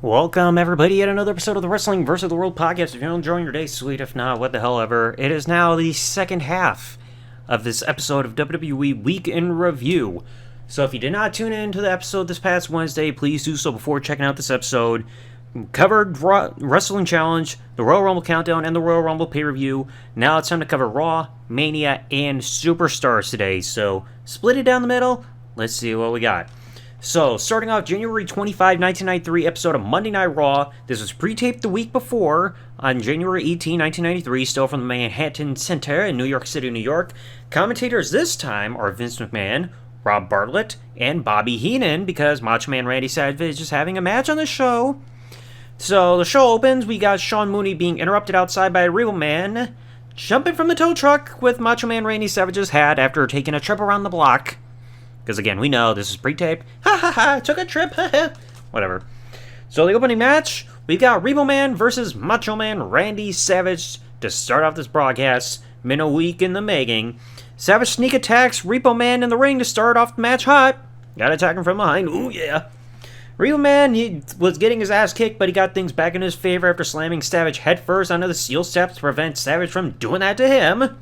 Welcome, everybody, yet another episode of the Wrestling vs. the World podcast. If you're enjoying your day, sweet. If not, what the hell ever. It is now the second half of this episode of WWE Week in Review. So if you did not tune in to the episode this past Wednesday, please do so before checking out this episode. Covered Wrestling Challenge, the Royal Rumble Countdown, and the Royal Rumble pay-per-view. Now it's time to cover Raw, Mania, and Superstars today. So split it down the middle. Let's see what we got. So, starting off January 25, 1993, episode of Monday Night Raw. This was pre-taped the week before, on January 18, 1993, still from the Manhattan Center in New York City, New York. Commentators this time are Vince McMahon, Rob Bartlett, and Bobby Heenan, because Macho Man Randy Savage is having a match on the show. So, the show opens, we got Sean Mooney being interrupted outside by a Real Man, jumping from the tow truck with Macho Man Randy Savage's hat after taking a trip around the block. Because again, we know this is pre-taped. Ha ha ha, took a trip, ha ha. Whatever. So the opening match, we've got Repo Man versus Macho Man Randy Savage to start off this broadcast. Been a week in the making. Savage sneak attacks Repo Man in the ring to start off the match hot. Gotta attack him from behind, ooh yeah. Repo Man, he was getting his ass kicked, but he got things back in his favor after slamming Savage headfirst onto the steel steps to prevent Savage from doing that to him.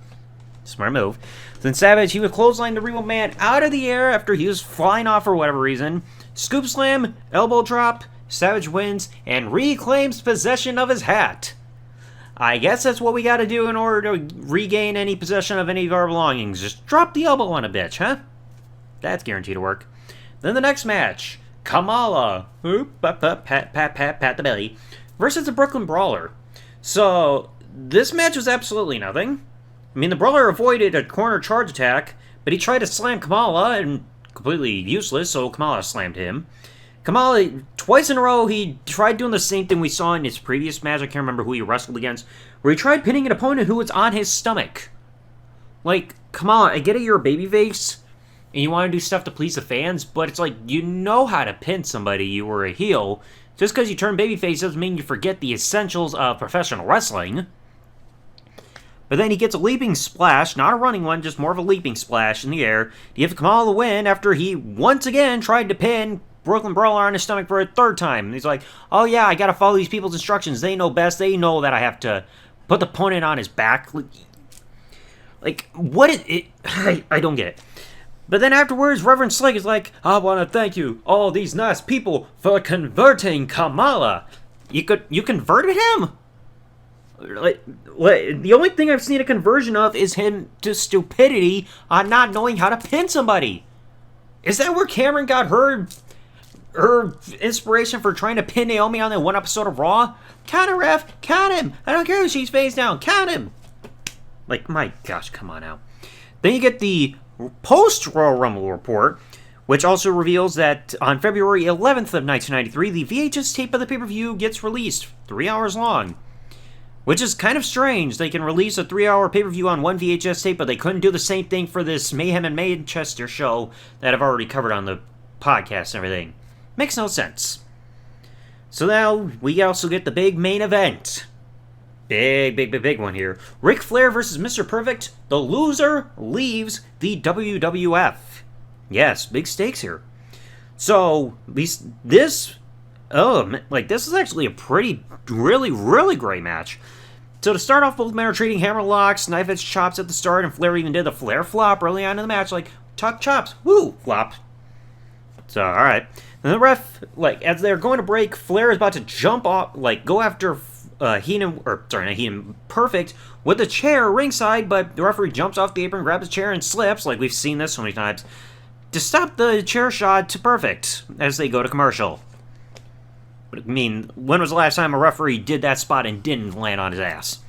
Smart move. Then Savage, he would clothesline the Real Man out of the air after he was flying off for whatever reason. Scoop slam, elbow drop, Savage wins, and reclaims possession of his hat. I guess that's what we gotta do in order to regain any possession of any of our belongings. Just drop the elbow on a bitch, huh? That's guaranteed to work. Then the next match, Kamala, pat the belly, versus the Brooklyn Brawler. So, this match was absolutely nothing. I mean, the Brawler avoided a corner charge attack, but he tried to slam Kamala, and completely useless, so Kamala slammed him. Kamala, twice in a row, he tried doing the same thing we saw in his previous match, I can't remember who he wrestled against, where he tried pinning an opponent who was on his stomach. Like, Kamala, I get it, you're a babyface, and you want to do stuff to please the fans, but it's like, you know how to pin somebody, you were a heel. Just because you turn babyface doesn't mean you forget the essentials of professional wrestling. But then he gets a leaping splash, not a running one, just more of a leaping splash in the air to give Kamala the win after he once again tried to pin Brooklyn Brawler on his stomach for a third time. And he's like, oh yeah, I gotta follow these people's instructions. They know best. They know that I have to put the opponent on his back. Like, what is it? I don't get it. But then afterwards, Reverend Slick is like, I want to thank you, all these nice people, for converting Kamala. You converted him? Like, the only thing I've seen a conversion of is him to stupidity on not knowing how to pin somebody. Is that where Cameron got her inspiration for trying to pin Naomi on that one episode of Raw? Count him, ref! Count him! I don't care if she's face down. Count him! Like, my gosh, come on now. Then you get the post-Royal Rumble report, which also reveals that on February 11th of 1993, the VHS tape of the pay-per-view gets released, 3 hours long. Which is kind of strange. They can release a 3-hour pay-per-view on one VHS tape, but they couldn't do the same thing for this Mayhem in Manchester show that I've already covered on the podcast and everything. Makes no sense. So now, we also get the big main event. Big one here. Ric Flair versus Mr. Perfect. The loser leaves the WWF. Yes, big stakes here. So, at least this is actually a really great match. So to start off, both men are trading hammer locks, knife edge chops at the start, and Flair even did the Flair flop early on in the match, like, tuck chops, woo, flop. So, alright. And the ref, as they're going to break, Flair is about to jump off, go after Perfect, with the chair ringside, but the referee jumps off the apron, grabs the chair, and slips, like we've seen this so many times, to stop the chair shot to Perfect as they go to commercial. I mean, when was the last time a referee did that spot and didn't land on his ass?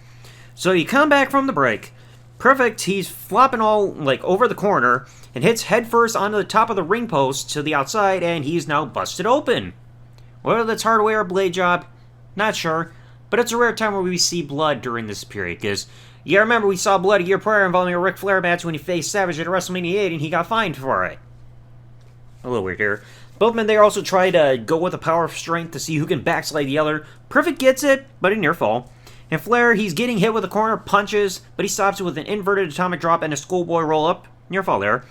So you come back from the break. Perfect, he's flopping all, over the corner, and hits headfirst onto the top of the ring post to the outside, and he's now busted open. Whether that's hardware or blade job, not sure, but it's a rare time where we see blood during this period, because you gotta remember we saw blood a year prior involving a Ric Flair match when he faced Savage at WrestleMania 8, and he got fined for it. A little weird here. Both men there also try to go with the power of strength to see who can backslide the other. Perfect gets it, but a near fall. And Flair, he's getting hit with a corner punches, but he stops it with an inverted atomic drop and a schoolboy roll-up. Near fall there.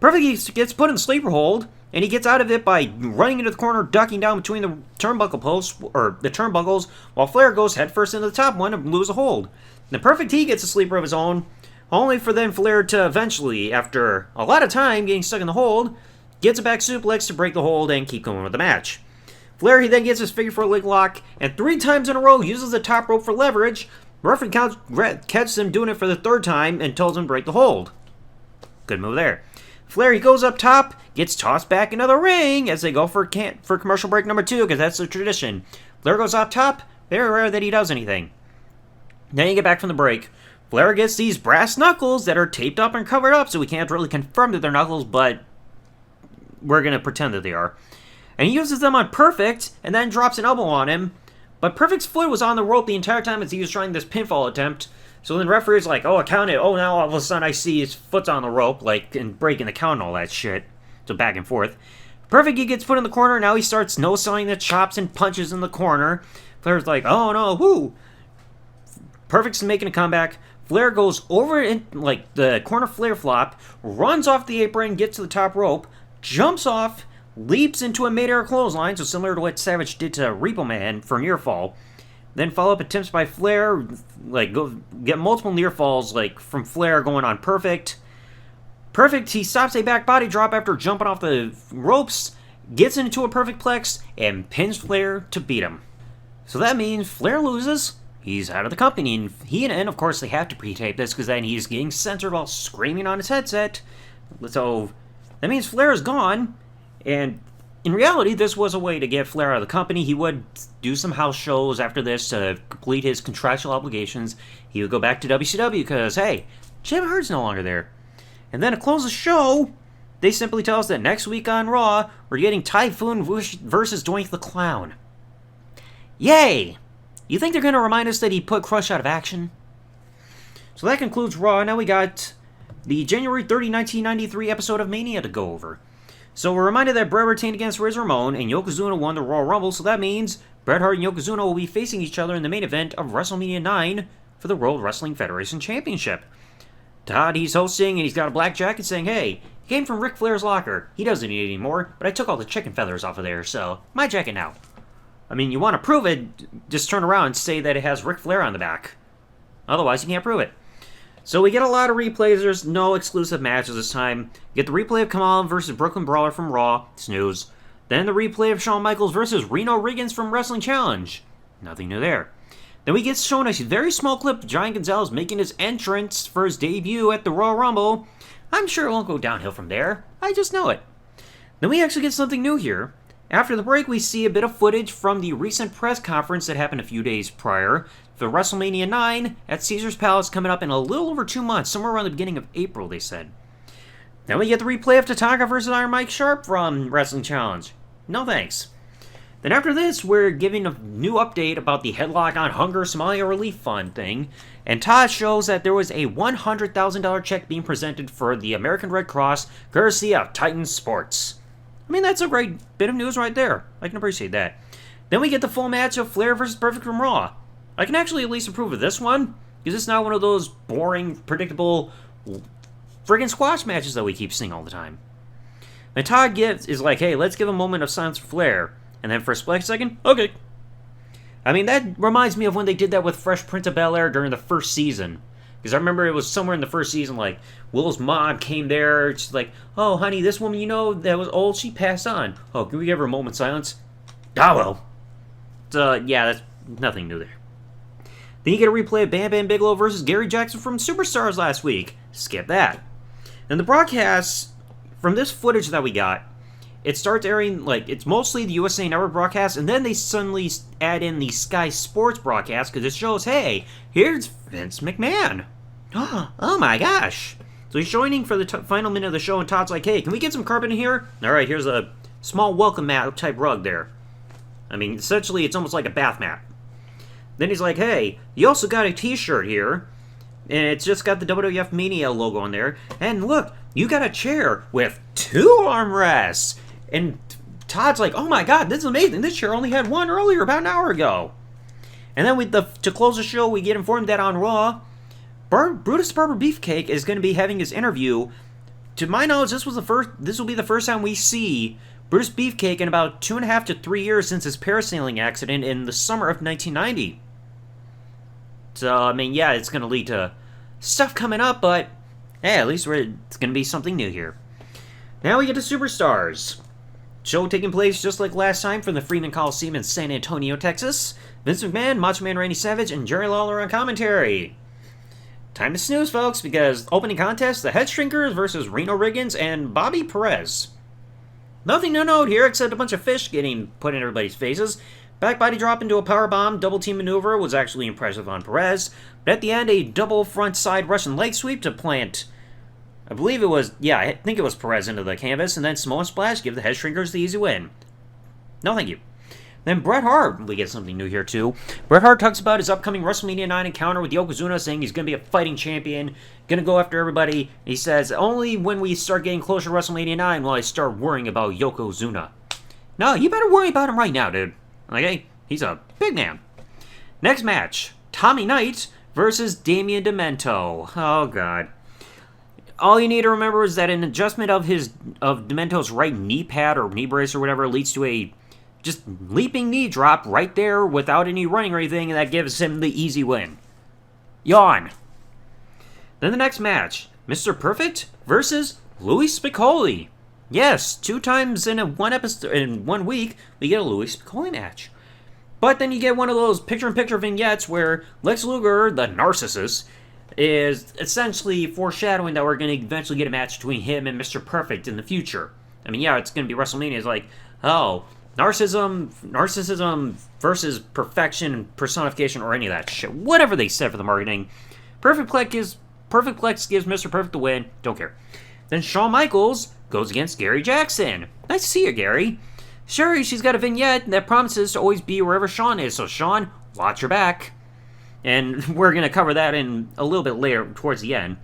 Perfect gets put in sleeper hold, and he gets out of it by running into the corner, ducking down between the turnbuckle posts, or the turnbuckles, while Flair goes headfirst into the top one and lose a hold. The Perfect he gets a sleeper of his own, only for then Flair to eventually, after a lot of time getting stuck in the hold, gets a back suplex to break the hold and keep going with the match. Flair he then gets his figure 4 leg lock, and 3 times in a row uses the top rope for leverage. Referee catches him doing it for the 3rd time and tells him to break the hold. Good move there. Flair, he goes up top, gets tossed back into the ring as they go for commercial break number 2, because that's the tradition. Flair goes up top, very rare that he does anything. Then you get back from the break. Flair gets these brass knuckles that are taped up and covered up, so we can't really confirm that they're knuckles, but we're going to pretend that they are. And he uses them on Perfect, and then drops an elbow on him. But Perfect's foot was on the rope the entire time as he was trying this pinfall attempt. So then the referee's like, oh, I counted. Oh, now all of a sudden I see his foot's on the rope, like, and breaking the count and all that shit. So back and forth. Perfect, he gets put in the corner. Now he starts no-selling the chops and punches in the corner. Flair's like, oh, no, whoo. Perfect's making a comeback. Flair goes over in, like, the corner Flair flop, runs off the apron, gets to the top rope, jumps off, leaps into a mid-air clothesline, so similar to what Savage did to Repo Man for near fall. Then follow-up attempts by Flair, like, go get multiple near falls, like, from Flair going on Perfect. Perfect, he stops a back body drop after jumping off the ropes, gets into a Perfect Plex, and pins Flair to beat him. So that means Flair loses, he's out of the company, and of course they have to pre-tape this, because then he's getting censored while screaming on his headset. So that means Flair is gone, and in reality, this was a way to get Flair out of the company. He would do some house shows after this to complete his contractual obligations. He would go back to WCW because, hey, Jim Herd's no longer there. And then to close the show, they simply tell us that next week on Raw, we're getting Typhoon versus Doink the Clown. Yay! You think they're going to remind us that he put Crush out of action? So that concludes Raw. Now we got the January 30, 1993 episode of Mania to go over. So we're reminded that Bret retained against Razor Ramon, and Yokozuna won the Royal Rumble, so that means Bret Hart and Yokozuna will be facing each other in the main event of WrestleMania 9 for the World Wrestling Federation Championship. Todd, he's hosting, and he's got a black jacket saying, hey, he came from Ric Flair's locker. He doesn't need it anymore, but I took all the chicken feathers off of there, so my jacket now. I mean, you want to prove it, just turn around and say that it has Ric Flair on the back. Otherwise, you can't prove it. So we get a lot of replays. There's no exclusive matches this time. Get the replay of Kamal versus Brooklyn Brawler from Raw. Snooze. Then the replay of Shawn Michaels versus Reno Riggins from Wrestling Challenge. Nothing new there. Then we get shown a very small clip of Giant Gonzalez making his entrance for his debut at the Royal Rumble. I'm sure it won't go downhill from there. I just know it. Then we actually get something new here. After the break, we see a bit of footage from the recent press conference that happened a few days prior for WrestleMania 9 at Caesars Palace coming up in a little over 2 months, somewhere around the beginning of April, they said. Then we get the replay of Tatanka versus Iron Mike Sharp from Wrestling Challenge. No thanks. Then after this, we're giving a new update about the Headlock on Hunger Somalia Relief Fund thing, and Todd shows that there was a $100,000 check being presented for the American Red Cross, courtesy of Titan Sports. I mean, that's a great bit of news right there. I can appreciate that. Then we get the full match of Flair versus Perfect from Raw. I can actually at least approve of this one, because it's not one of those boring, predictable, friggin' squash matches that we keep seeing all the time. And Todd is like, hey, let's give a moment of silence for Flair. And then for a split second, okay. I mean, that reminds me of when they did that with Fresh Prince of Bel-Air during the first season. Because I remember it was somewhere in the first season, like, Will's mom came there, she's like, oh, honey, this woman you know that was old, she passed on. Oh, can we give her a moment of silence? Ah, well. So, yeah, that's nothing new there. Then you get a replay of Bam Bam Bigelow versus Gary Jackson from Superstars last week. Skip that. And the broadcast, from this footage that we got, it starts airing, like, it's mostly the USA Network broadcast, and then they suddenly add in the Sky Sports broadcast, because it shows, hey, here's Vince McMahon. Oh my gosh. So he's joining for the final minute of the show, and Todd's like, hey, can we get some carpet in here? Alright, here's a small welcome mat type rug there. I mean, essentially, it's almost like a bath mat. Then he's like, hey, you also got a t-shirt here, and it's just got the WWF Mania logo on there, and look, you got a chair with 2 armrests. And Todd's like, oh my god, this is amazing. This chair only had one earlier, about an hour ago. And then to close the show, we get informed that on Raw, Brutus Barber Beefcake is going to be having his interview to my knowledge, this will be the first time we see Bruce Beefcake in about 2.5 to 3 years since his parasailing accident in the summer of 1990. So, I mean, yeah, it's going to lead to stuff coming up, but hey, at least it's going to be something new here. Now we get to Superstars. Show taking place just like last time from the Freeman Coliseum in San Antonio, Texas. Vince McMahon, Macho Man Randy Savage, and Jerry Lawler on commentary. Time to snooze, folks, because opening contest, the Head Shrinkers versus Reno Riggins and Bobby Perez. Nothing to note here except a bunch of fish getting put in everybody's faces. Back body drop into a powerbomb, double team maneuver was actually impressive on Perez. But at the end, a double front side Russian leg sweep to plant, I think it was Perez into the canvas, and then Samoan Splash give the Head Shrinkers the easy win. No thank you. Then Bret Hart, we get something new here too. Bret Hart talks about his upcoming WrestleMania 9 encounter with Yokozuna, saying he's going to be a fighting champion, going to go after everybody. He says, only when we start getting closer to WrestleMania 9 will I start worrying about Yokozuna. No, you better worry about him right now, dude. Okay? He's a big man. Next match, Tommy Knight versus Damian Demento. Oh, God. All you need to remember is that an adjustment of Demento's right knee pad or knee brace or whatever leads to a just leaping knee drop right there without any running or anything, and that gives him the easy win. Yawn. Then the next match, Mr. Perfect versus Louis Spicolli. Yes, 2 times in one episode in 1 week, we get a Louis Spicolli match. But then you get one of those picture-in-picture vignettes where Lex Luger, the narcissist, is essentially foreshadowing that we're going to eventually get a match between him and Mr. Perfect in the future. I mean, yeah, it's going to be WrestleMania. It's like, oh, narcissism versus perfection, personification, or any of that shit. Whatever they said for the marketing. Perfect Plex gives Mr. Perfect the win. Don't care. Then Shawn Michaels goes against Gary Jackson. Nice to see you, Gary. Sure, she's got a vignette that promises to always be wherever Shawn is, so Shawn, watch your back. And we're going to cover that in a little bit later, towards the end.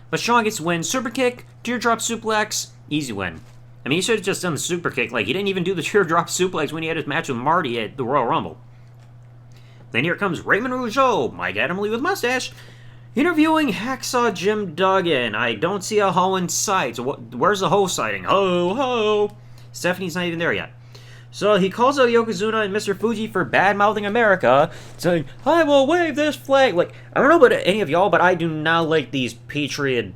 But Shawn gets the win. Super kick, teardrop suplex, easy win. I mean, he should have just done the super kick. Like, he didn't even do the teardrop suplex when he had his match with Marty at the Royal Rumble. Then here comes Raymond Rougeau, Mike Adamle with mustache, interviewing Hacksaw Jim Duggan. I don't see a hoe in sight. So where's the hoe sighting? Ho, ho. Stephanie's not even there yet. So he calls out Yokozuna and Mr. Fuji for bad-mouthing America, saying, I will wave this flag. Like, I don't know about any of y'all, but I do not like these patriotism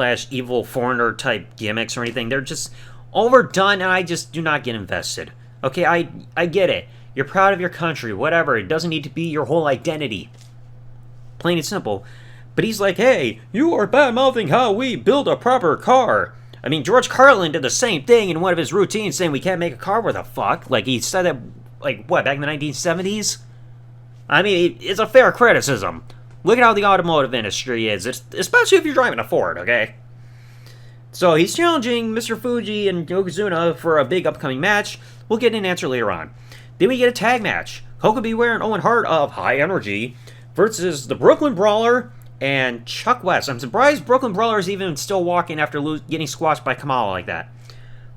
/ evil foreigner type gimmicks or anything. They're just overdone, and I just do not get invested. Okay, I get it. You're proud of your country, whatever. It doesn't need to be your whole identity. Plain and simple. But he's like, hey, you are bad-mouthing how we build a proper car. I mean, George Carlin did the same thing in one of his routines, saying we can't make a car worth a fuck. Like, he said that, like, what, back in the 1970s? I mean, it's a fair criticism. Look at how the automotive industry is, especially if you're driving a Ford, okay? So he's challenging Mr. Fuji and Yokozuna for a big upcoming match. We'll get an answer later on. Then we get a tag match. Koko Beware and Owen Hart of High Energy versus the Brooklyn Brawler and Chuck West. I'm surprised Brooklyn Brawler is even still walking after getting squashed by Kamala like that.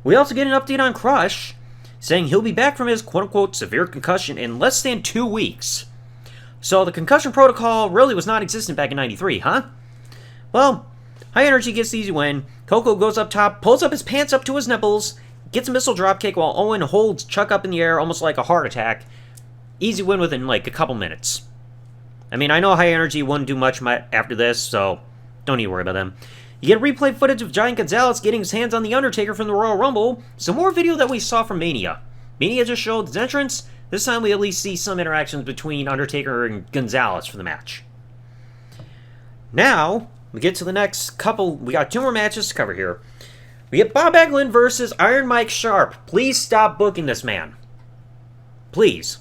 We also get an update on Crush, saying he'll be back from his quote-unquote severe concussion in less than 2 weeks. So the concussion protocol really was non-existent back in 93, huh? Well, High Energy gets the easy win. Koko goes up top, pulls up his pants up to his nipples, gets a missile dropkick while Owen holds Chuck up in the air almost like a heart attack. Easy win within like a couple minutes. I mean, I know High Energy wouldn't do much after this, so don't need to worry about them. You get replay footage of Giant Gonzalez getting his hands on The Undertaker from the Royal Rumble. Some more video that we saw from Mania. Mania just showed his entrance. This time we at least see some interactions between Undertaker and Gonzalez for the match. Now, we get to the next couple. We got 2 more matches to cover here. We get Bob Backlund versus Iron Mike Sharp. Please stop booking this man. Please.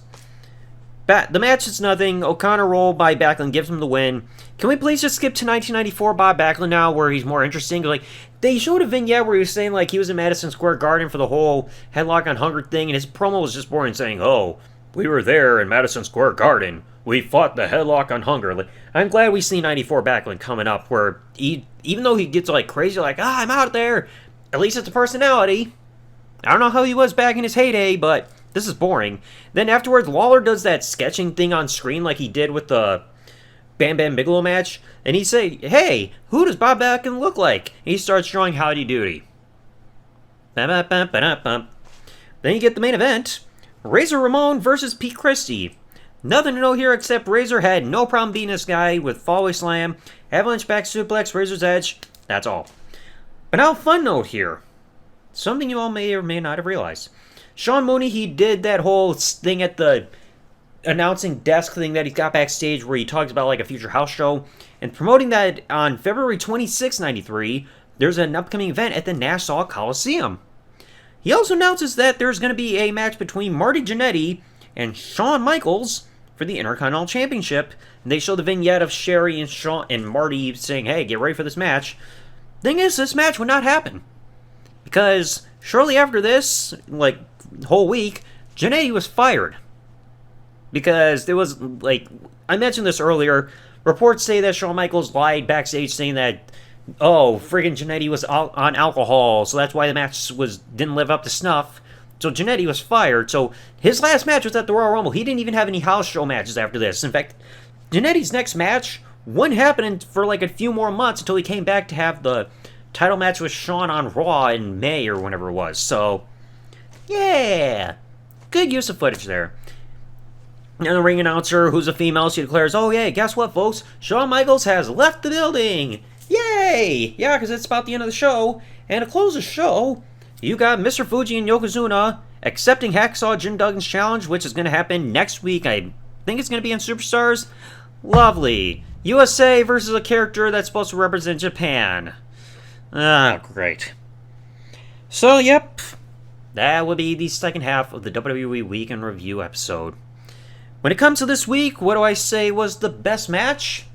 The match is nothing. O'Connor roll by Backlund gives him the win. Can we please just skip to 1994 Bob Backlund now, where he's more interesting? Like, they showed a vignette where he was saying like he was in Madison Square Garden for the whole headlock on Hunger thing, and his promo was just boring, saying, "Oh, we were there in Madison Square Garden. We fought the headlock on Hunger." Like, I'm glad we see 94 Backlund coming up, where even though he gets like crazy, like, I'm out there. At least it's a personality. I don't know how he was back in his heyday, but this is boring. Then afterwards, Lawler does that sketching thing on screen like he did with the Bam Bam Bigelow match, and he'd say, hey, who does Bob Backlund look like? And he starts drawing Howdy Doody. Then you get the main event, Razor Ramon versus Pete Christie. Nothing to know here except Razor had no problem beating this guy with fallaway slam, avalanche back suplex, Razor's edge, that's all. But now, fun note here. Something you all may or may not have realized. Sean Mooney, he did that whole thing at the announcing desk thing that he's got backstage where he talks about like a future house show. And promoting that on February 26, 93, there's an upcoming event at the Nassau Coliseum. He also announces that there's going to be a match between Marty Jannetty and Shawn Michaels for the Intercontinental Championship. And they show the vignette of Sherry and Shawn and Marty saying, hey, get ready for this match. Thing is, this match would not happen. Because shortly after this, like, whole week, Jannetty was fired. Because there was, like, I mentioned this earlier, reports say that Shawn Michaels lied backstage saying that, oh, friggin' Jannetty was on alcohol, so that's why the match didn't live up to snuff. So Jannetty was fired. So his last match was at the Royal Rumble. He didn't even have any house show matches after this. In fact, Jannetty's next match wouldn't happen for like a few more months until he came back to have the title match with Shawn on Raw in May or whenever it was. So, yeah, good use of footage there. And the ring announcer, who's a female, she declares, oh, yeah, guess what, folks? Shawn Michaels has left the building. Yay! Yeah, because it's about the end of the show. And to close the show, you got Mr. Fuji and Yokozuna accepting Hacksaw Jim Duggan's challenge, which is going to happen next week. I think it's going to be on Superstars. Lovely. USA versus a character that's supposed to represent Japan. Ah, great. So, yep. That will be the second half of the WWE Week in Review episode. When it comes to this week, what do I say was the best match?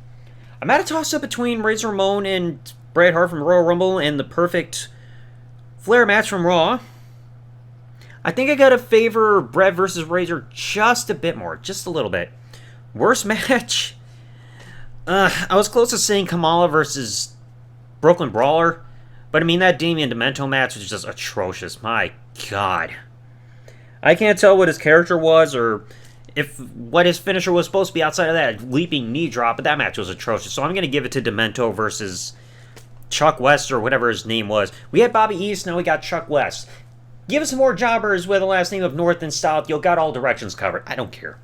I'm at a toss-up between Razor Ramon and Bret Hart from Royal Rumble and the perfect Flair match from Raw. I think I gotta favor Bret versus Razor just a bit more, just a little bit. Worst match? I was close to saying Kamala versus Brooklyn Brawler, but I mean that Damien Demento match was just atrocious. My God. I can't tell what his character was or if what his finisher was supposed to be outside of that leaping knee drop, but that match was atrocious. So I'm going to give it to Demento versus Chuck West or whatever his name was. We had Bobby East, now we got Chuck West. Give us some more jobbers with a last name of North and South. You'll got all directions covered. I don't care.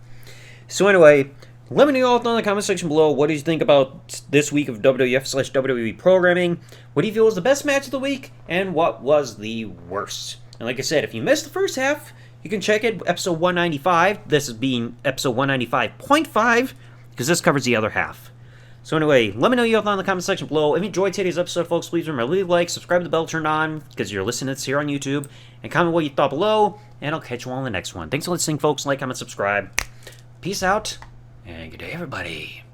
So anyway, let me know all in the comment section below. What do you think about this week of WWF/WWE programming? What do you feel was the best match of the week? And what was the worst? And like I said, if you missed the first half, you can check it, episode 195. This is being episode 195.5, because this covers the other half. So anyway, let me know you all in the comment section below. If you enjoyed today's episode, folks, please remember to leave a like, subscribe to the bell turned on, because you're listening to this here on YouTube, and comment what you thought below, and I'll catch you all in the next one. Thanks for listening, folks. Like, comment, subscribe. Peace out, and good day, everybody.